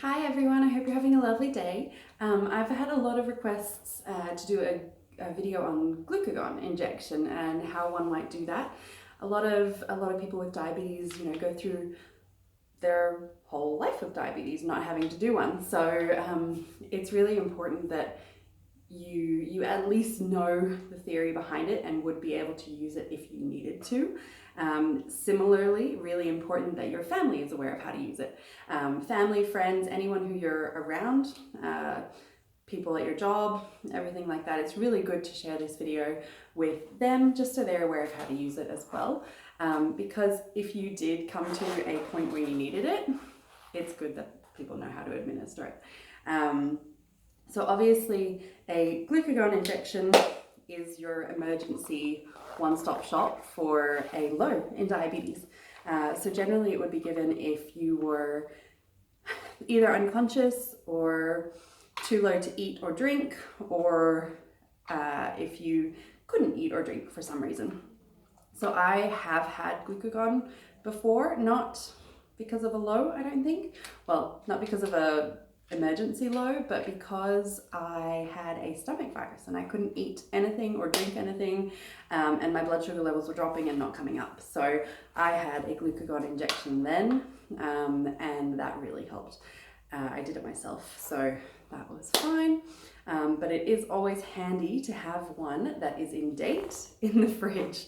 Hi everyone, I hope you're having a lovely day. I've had a lot of requests to do a video on glucagon injection and how one might do that. A lot of people with diabetes, go through their whole life of diabetes not having to do one. So it's really important that you at least know the theory behind it and would be able to use it if you needed to. Similarly, really important that your family is aware of how to use it. Family, friends, anyone who you're around, people at your job, everything like that. It's really good to share this video with them just so they're aware of how to use it as well. Because if you did come to a point where you needed it, it's good that people know how to administer it. So obviously a glucagon injection is your emergency one-stop shop for a low in diabetes. So generally it would be given if you were either unconscious or too low to eat or drink, or if you couldn't eat or drink for some reason. So I have had glucagon before, not because of a low, I don't think. Well, not because of a emergency low, but because I had a stomach virus and I couldn't eat anything or drink anything, and my blood sugar levels were dropping and not coming up. So I had a glucagon injection then, and that really helped. I did it myself, so that was fine. But it is always handy to have one that is in date in the fridge.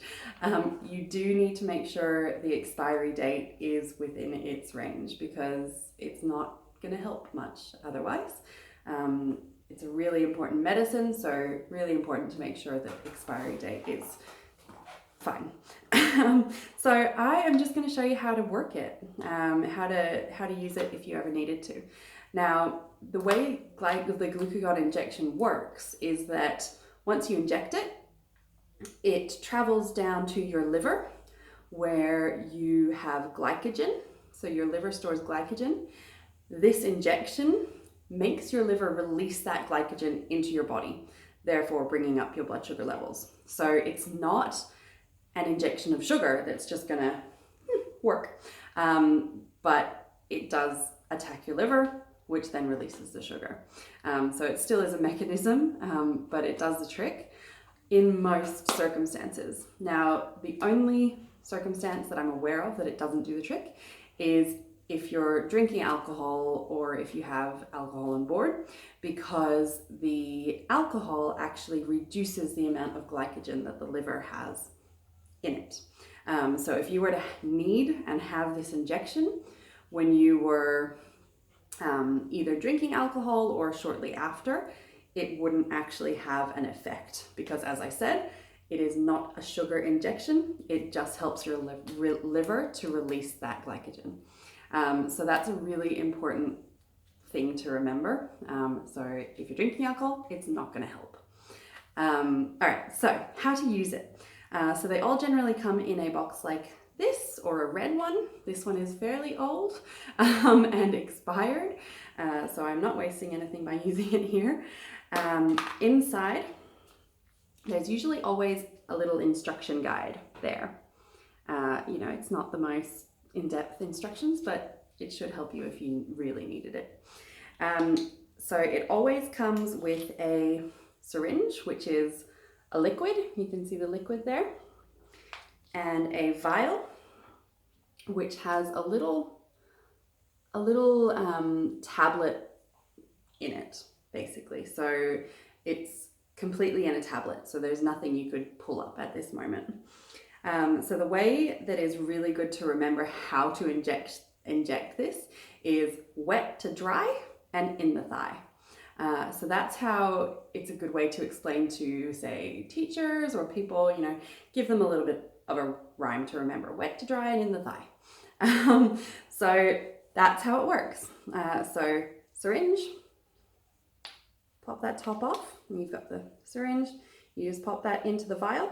You do need to make sure the expiry date is within its range, because it's not going to help much otherwise. It's a really important medicine, so really important to make sure that the expiry date is fine. So I am just going to show you how to work it, how to use it if you ever needed to. Now, the way the glucagon injection works is that once you inject it, it travels down to your liver where you have glycogen. So your liver stores glycogen. This injection makes your liver release that glycogen into your body, therefore bringing up your blood sugar levels. So it's not an injection of sugar that's just gonna work, but it does attack your liver, which then releases the sugar. So it still is a mechanism, but it does the trick in most circumstances. Now, the only circumstance that I'm aware of that it doesn't do the trick is if you're drinking alcohol or if you have alcohol on board, because the alcohol actually reduces the amount of glycogen that the liver has in it. So if you were to need and have this injection when you were either drinking alcohol or shortly after, it wouldn't actually have an effect, because as I said, it is not a sugar injection. It just helps your liver to release that glycogen. So that's a really important thing to remember. So if you're drinking alcohol, it's not going to help. All right, so how to use it. So they all generally come in a box like this, or a red one. This one is fairly old and expired, so I'm not wasting anything by using it here. Inside, there's usually always a little instruction guide there. It's not the most in-depth instructions, but it should help you if you really needed it. So it always comes with a syringe, which is a liquid. You can see the liquid there, and a vial, which has a little tablet in it, basically. So it's completely in a tablet, so there's nothing you could pull up at this moment. So the way that is really good to remember how to inject this is wet to dry and in the thigh. So that's how it's a good way to explain to, say, teachers or people, give them a little bit of a rhyme to remember: wet to dry and in the thigh. So that's how it works. So syringe, pop that top off, and you've got the syringe. You just pop that into the vial,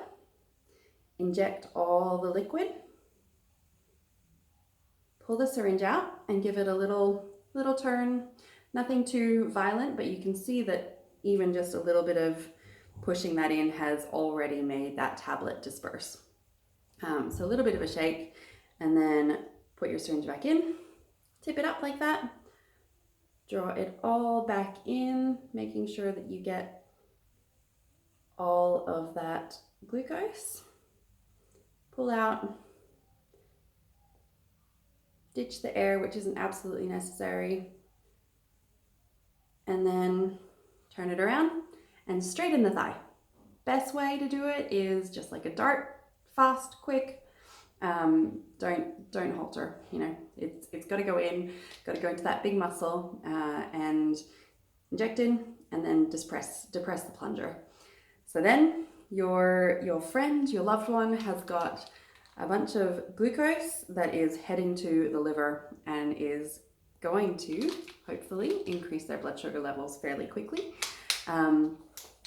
inject all the liquid, pull the syringe out and give it a little turn. Nothing too violent, but you can see that even just a little bit of pushing that in has already made that tablet disperse. So a little bit of a shake, and then put your syringe back in, tip it up like that, Draw it all back in, making sure that you get all of that glucose. Pull out, ditch the air, which isn't absolutely necessary, and then turn it around and straighten the thigh. Best way to do it is just like a dart, fast, quick. Don't halter, you know, it's got to go in, got to go into that big muscle and inject in, and then depress the plunger. So then your friend, your loved one has got a bunch of glucose that is heading to the liver and is going to hopefully increase their blood sugar levels fairly quickly.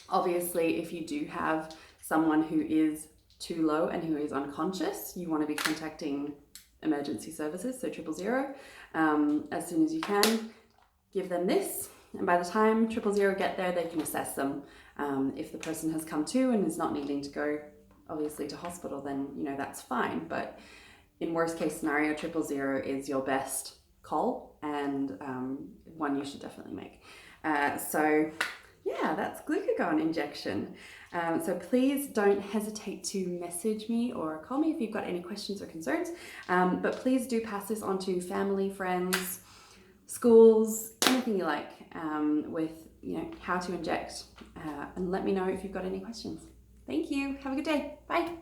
Obviously, if you do have someone who is too low and who is unconscious, you want to be contacting emergency services, so 000, as soon as you can. Give them this, and by the time 000 get there, they can assess them. If the person has come to and is not needing to go, obviously, to hospital, then, you know, that's fine. But in worst case scenario, 000 is your best call, and one you should definitely make. So yeah, that's glucagon injection. So please don't hesitate to message me or call me if you've got any questions or concerns. But please do pass this on to family, friends, schools, anything you like, with, you know, how to inject, and let me know if you've got any questions. Thank you. Have a good day. Bye.